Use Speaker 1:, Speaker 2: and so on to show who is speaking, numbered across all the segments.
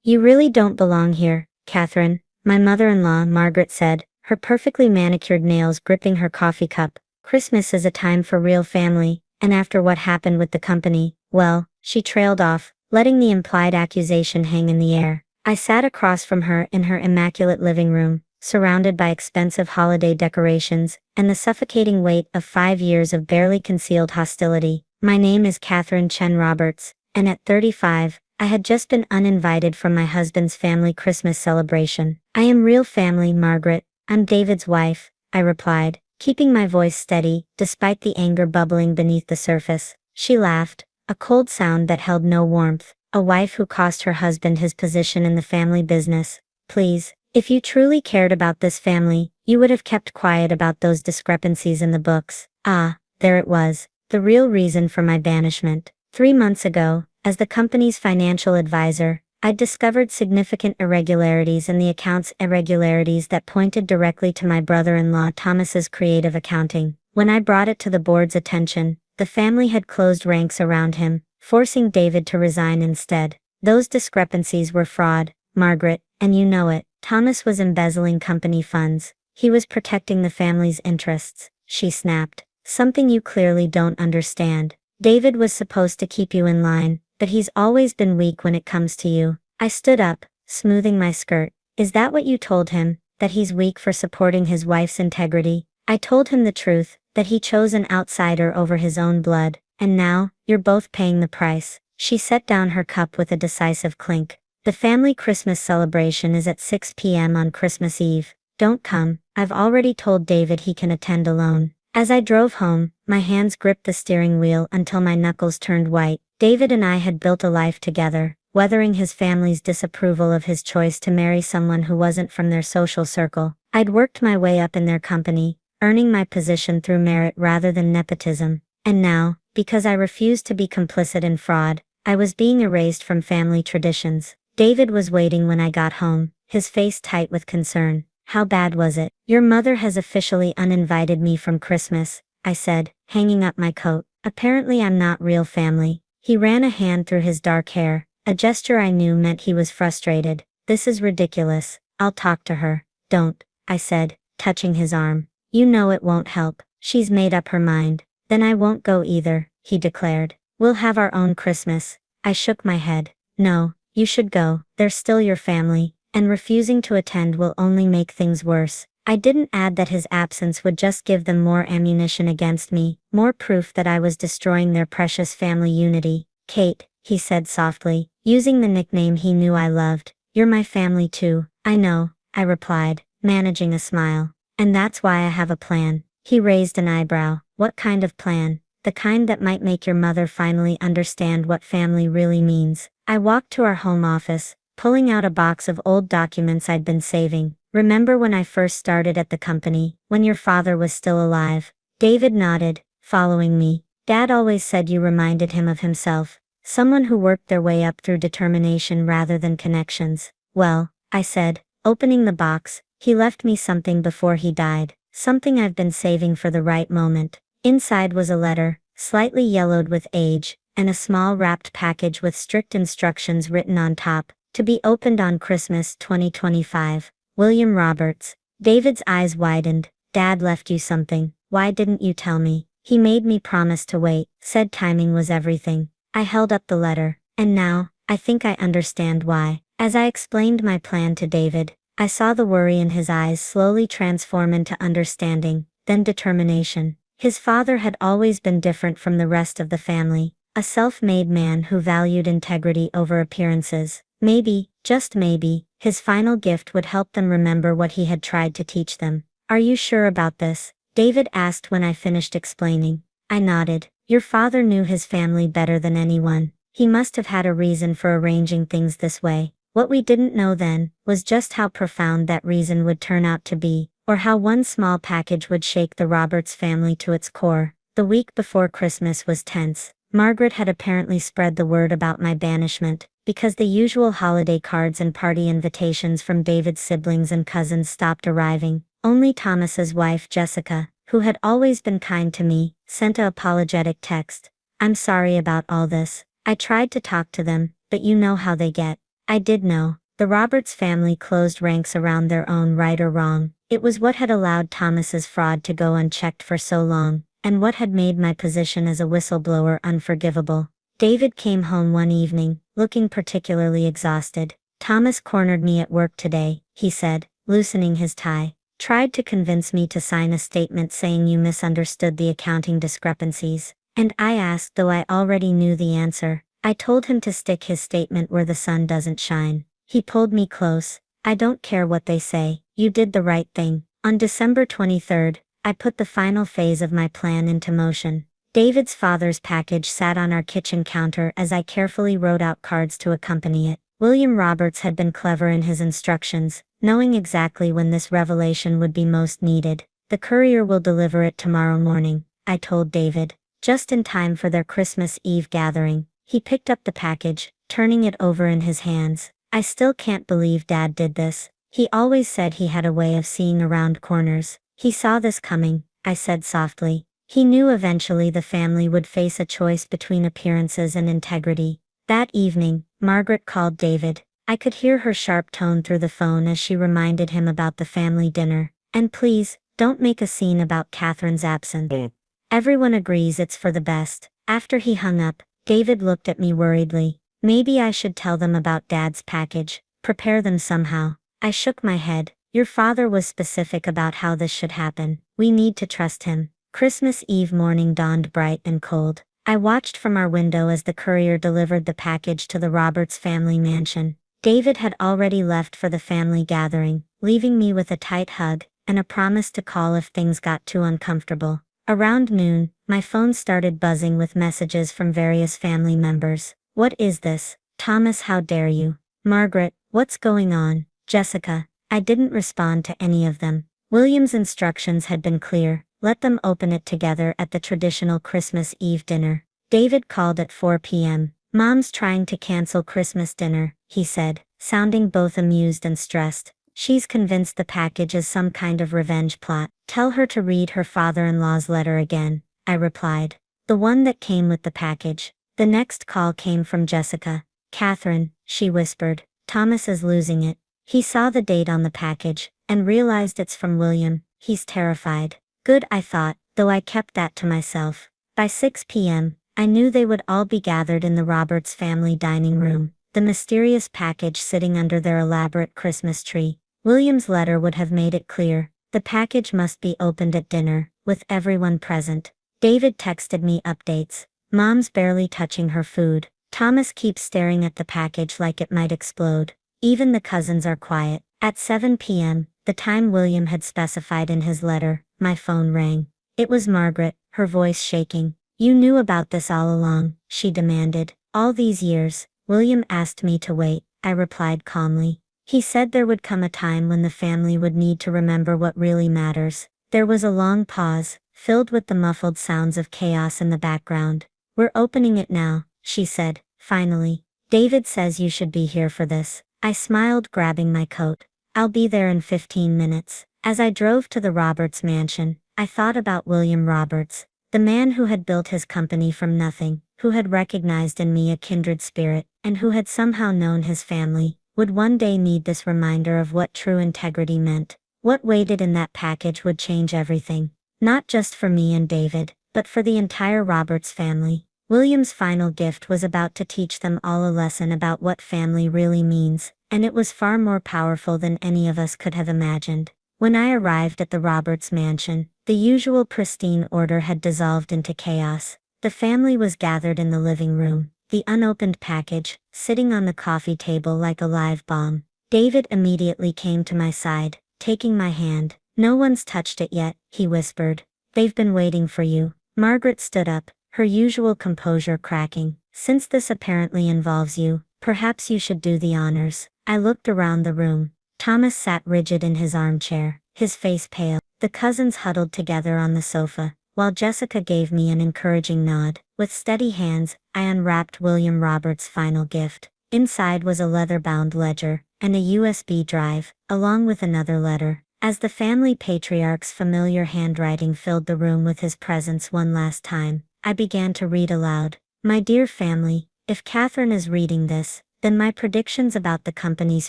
Speaker 1: You really don't belong here, Catherine, my mother-in-law Margaret said, her perfectly manicured nails gripping her coffee cup. Christmas is a time for real family, and after what happened with the company, well, she trailed off, letting the implied accusation hang in the air. I sat across from her in her immaculate living room, surrounded by expensive holiday decorations, and the suffocating weight of 5 years of barely concealed hostility. My name is Catherine Chen Roberts, and at 35, I had just been uninvited from my husband's family Christmas celebration. I am real family, Margaret. I'm David's wife, I replied, keeping my voice steady, despite the anger bubbling beneath the surface. She laughed, a cold sound that held no warmth. A wife who cost her husband his position in the family business. Please, if you truly cared about this family, you would have kept quiet about those discrepancies in the books. Ah, there it was, the real reason for my banishment. 3 months ago, as the company's financial advisor, I'd discovered significant irregularities in the accounts, irregularities that pointed directly to my brother-in-law Thomas's creative accounting. When I brought it to the board's attention, the family had closed ranks around him, forcing David to resign instead. Those discrepancies were fraud, Margaret, and you know it. Thomas was embezzling company funds. He was protecting the family's interests, she snapped. Something you clearly don't understand. David was supposed to keep you in line, but he's always been weak when it comes to you. I stood up, smoothing my skirt. Is that what you told him, that he's weak for supporting his wife's integrity? I told him the truth, that he chose an outsider over his own blood, and now, you're both paying the price. She set down her cup with a decisive clink. The family Christmas celebration is at 6 p.m. on Christmas Eve. Don't come, I've already told David he can attend alone. As I drove home, my hands gripped the steering wheel until my knuckles turned white. David and I had built a life together, weathering his family's disapproval of his choice to marry someone who wasn't from their social circle. I'd worked my way up in their company, earning my position through merit rather than nepotism. And now, because I refused to be complicit in fraud, I was being erased from family traditions. David was waiting when I got home, his face tight with concern. How bad was it? Your mother has officially uninvited me from Christmas, I said, hanging up my coat. Apparently I'm not real family. He ran a hand through his dark hair, a gesture I knew meant he was frustrated. This is ridiculous. I'll talk to her. Don't, I said, touching his arm. You know it won't help. She's made up her mind. Then I won't go either, he declared. We'll have our own Christmas. I shook my head. No, you should go. They're still your family, and refusing to attend will only make things worse. I didn't add that his absence would just give them more ammunition against me, more proof that I was destroying their precious family unity. Kate, he said softly, using the nickname he knew I loved. You're my family too. I know, I replied, managing a smile. And that's why I have a plan. He raised an eyebrow. What kind of plan? The kind that might make your mother finally understand what family really means. I walked to our home office, pulling out a box of old documents I'd been saving. Remember when I first started at the company, when your father was still alive? David nodded, following me. Dad always said you reminded him of himself, someone who worked their way up through determination rather than connections. Well, I said, opening the box, he left me something before he died, something I've been saving for the right moment. Inside was a letter, slightly yellowed with age, and a small wrapped package with strict instructions written on top, to be opened on Christmas 2025. William Roberts. David's eyes widened. Dad left you something. Why didn't you tell me? He made me promise to wait, said timing was everything. I held up the letter. And now, I think I understand why. As I explained my plan to David, I saw the worry in his eyes slowly transform into understanding, then determination. His father had always been different from the rest of the family, a self-made man who valued integrity over appearances. Maybe, just maybe, his final gift would help them remember what he had tried to teach them. Are you sure about this? David asked when I finished explaining. I nodded. Your father knew his family better than anyone. He must have had a reason for arranging things this way. What we didn't know then, was just how profound that reason would turn out to be, or how one small package would shake the Roberts family to its core. The week before Christmas was tense. Margaret had apparently spread the word about my banishment, because the usual holiday cards and party invitations from David's siblings and cousins stopped arriving. Only Thomas's wife Jessica, who had always been kind to me, sent an apologetic text. I'm sorry about all this. I tried to talk to them, but you know how they get. I did know. The Roberts family closed ranks around their own right or wrong. It was what had allowed Thomas's fraud to go unchecked for so long, and what had made my position as a whistleblower unforgivable. David came home one evening, looking particularly exhausted. Thomas cornered me at work today, he said, loosening his tie. Tried to convince me to sign a statement saying you misunderstood the accounting discrepancies. And I asked, though I already knew the answer. I told him to stick his statement where the sun doesn't shine. He pulled me close. I don't care what they say, you did the right thing. On December 23rd, I put the final phase of my plan into motion. David's father's package sat on our kitchen counter as I carefully wrote out cards to accompany it. William Roberts had been clever in his instructions, knowing exactly when this revelation would be most needed. The courier will deliver it tomorrow morning, I told David, just in time for their Christmas Eve gathering. He picked up the package, turning it over in his hands. I still can't believe Dad did this. He always said he had a way of seeing around corners. He saw this coming, I said softly. He knew eventually the family would face a choice between appearances and integrity. That evening, Margaret called David. I could hear her sharp tone through the phone as she reminded him about the family dinner. And please, don't make a scene about Catherine's absence. Everyone agrees it's for the best. After he hung up, David looked at me worriedly. Maybe I should tell them about Dad's package, prepare them somehow. I shook my head. Your father was specific about how this should happen. We need to trust him. Christmas Eve morning dawned bright and cold. I watched from our window as the courier delivered the package to the Roberts family mansion. David had already left for the family gathering, leaving me with a tight hug and a promise to call if things got too uncomfortable. Around noon, my phone started buzzing with messages from various family members. What is this? Thomas, how dare you? Margaret, what's going on? Jessica. I didn't respond to any of them. William's instructions had been clear. Let them open it together at the traditional Christmas Eve dinner. David called at 4 p.m. Mom's trying to cancel Christmas dinner, he said, sounding both amused and stressed. She's convinced the package is some kind of revenge plot. Tell her to read her father-in-law's letter again, I replied. The one that came with the package. The next call came from Jessica. Catherine, she whispered, Thomas is losing it. He saw the date on the package, and realized it's from William. He's terrified. Good, I thought, though I kept that to myself. By 6 p.m., I knew they would all be gathered in the Roberts family dining room, the mysterious package sitting under their elaborate Christmas tree. William's letter would have made it clear. The package must be opened at dinner, with everyone present. David texted me updates. Mom's barely touching her food. Thomas keeps staring at the package like it might explode. Even the cousins are quiet. At 7 p.m., the time William had specified in his letter, my phone rang. It was Margaret, her voice shaking. You knew about this all along, she demanded. All these years. William asked me to wait, I replied calmly. He said there would come a time when the family would need to remember what really matters. There was a long pause, filled with the muffled sounds of chaos in the background. We're opening it now, she said, finally. David says you should be here for this. I smiled, grabbing my coat. I'll be there in 15 minutes. As I drove to the Roberts mansion, I thought about William Roberts, the man who had built his company from nothing, who had recognized in me a kindred spirit, and who had somehow known his family would one day need this reminder of what true integrity meant. What waited in that package would change everything, not just for me and David, but for the entire Roberts family. William's final gift was about to teach them all a lesson about what family really means, and it was far more powerful than any of us could have imagined. When I arrived at the Roberts mansion, the usual pristine order had dissolved into chaos. The family was gathered in the living room, the unopened package, sitting on the coffee table like a live bomb. David immediately came to my side, taking my hand. No one's touched it yet, he whispered. They've been waiting for you. Margaret stood up, her usual composure cracking. Since this apparently involves you, perhaps you should do the honors. I looked around the room. Thomas sat rigid in his armchair, his face pale. The cousins huddled together on the sofa, while Jessica gave me an encouraging nod. With steady hands, I unwrapped William Roberts' final gift. Inside was a leather-bound ledger, and a USB drive, along with another letter. As the family patriarch's familiar handwriting filled the room with his presence one last time, I began to read aloud. My dear family, if Catherine is reading this, then my predictions about the company's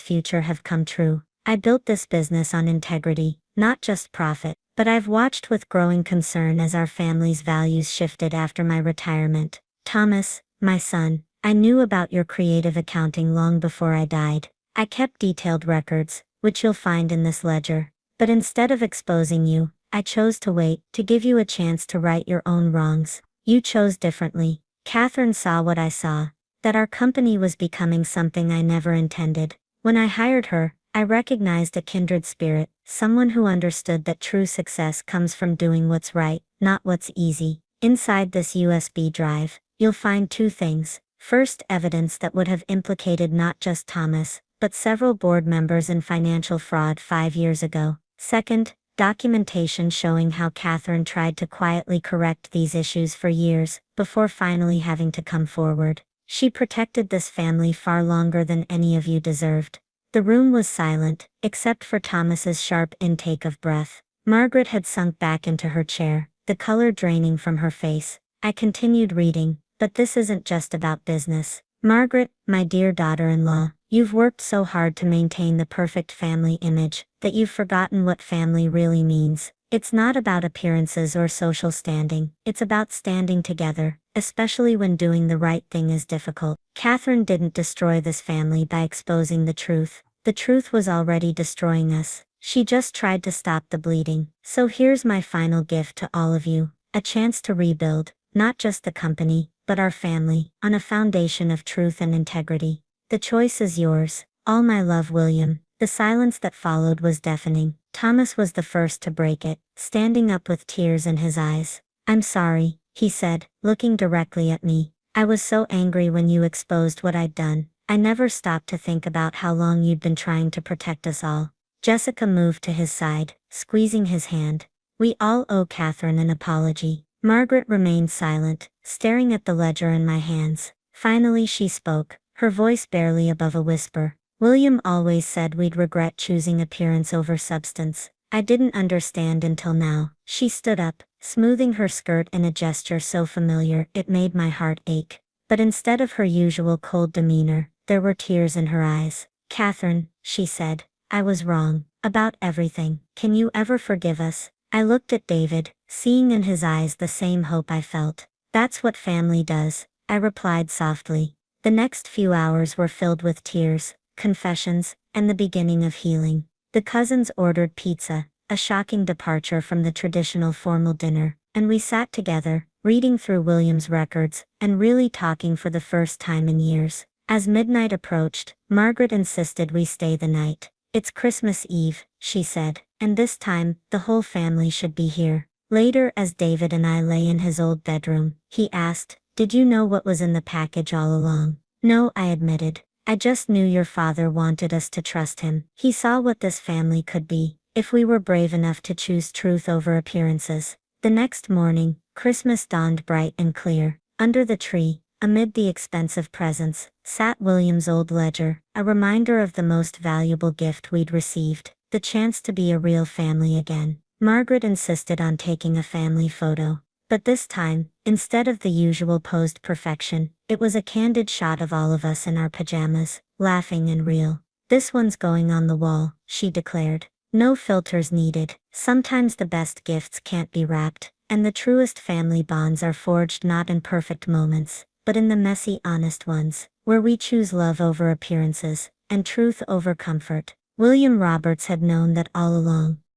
Speaker 1: future have come true. I built this business on integrity, not just profit, but I've watched with growing concern as our family's values shifted after my retirement. Thomas, my son, I knew about your creative accounting long before I died. I kept detailed records, which you'll find in this ledger. But instead of exposing you, I chose to wait, to give you a chance to right your own wrongs. You chose differently. Catherine saw what I saw, that our company was becoming something I never intended. When I hired her, I recognized a kindred spirit, someone who understood that true success comes from doing what's right, not what's easy. Inside this USB drive, you'll find two things. First, evidence that would have implicated not just Thomas, but several board members in financial fraud 5 years ago. Second, documentation showing how Catherine tried to quietly correct these issues for years, before finally having to come forward. She protected this family far longer than any of you deserved. The room was silent, except for Thomas's sharp intake of breath. Margaret had sunk back into her chair, the color draining from her face. I continued reading, but this isn't just about business. Margaret, my dear daughter-in-law, you've worked so hard to maintain the perfect family image, that you've forgotten what family really means. It's not about appearances or social standing, it's about standing together, especially when doing the right thing is difficult. Catherine didn't destroy this family by exposing the truth. The truth was already destroying us. She just tried to stop the bleeding. So here's my final gift to all of you, a chance to rebuild, not just the company, but our family, on a foundation of truth and integrity. The choice is yours. All my love, William. The silence that followed was deafening. Thomas was the first to break it, standing up with tears in his eyes. I'm sorry, he said, looking directly at me. I was so angry when you exposed what I'd done. I never stopped to think about how long you'd been trying to protect us all. Jessica moved to his side, squeezing his hand. We all owe Catherine an apology. Margaret remained silent, staring at the ledger in my hands. Finally she spoke, her voice barely above a whisper. William always said we'd regret choosing appearance over substance. I didn't understand until now. She stood up, smoothing her skirt in a gesture so familiar it made my heart ache. But instead of her usual cold demeanor, there were tears in her eyes. Catherine, she said, I was wrong. About everything. Can you ever forgive us? I looked at David, seeing in his eyes the same hope I felt. That's what family does, I replied softly. The next few hours were filled with tears, confessions, and the beginning of healing. The cousins ordered pizza, a shocking departure from the traditional formal dinner, and we sat together, reading through William's records, and really talking for the first time in years. As midnight approached, Margaret insisted we stay the night. It's Christmas Eve, she said, and this time, the whole family should be here. Later, as David and I lay in his old bedroom, he asked, Did you know what was in the package all along? No, I admitted. I just knew your father wanted us to trust him. He saw what this family could be, if we were brave enough to choose truth over appearances. The next morning, Christmas dawned bright and clear. Under the tree, amid the expensive presents, sat William's old ledger, a reminder of the most valuable gift we'd received, the chance to be a real family again. Margaret insisted on taking a family photo. But this time, instead of the usual posed perfection, it was a candid shot of all of us in our pajamas, laughing and real. This one's going on the wall, she declared. No filters needed. Sometimes the best gifts can't be wrapped, and the truest family bonds are forged not in perfect moments, but in the messy, honest ones, where we choose love over appearances, and truth over comfort. William Roberts had known that all along.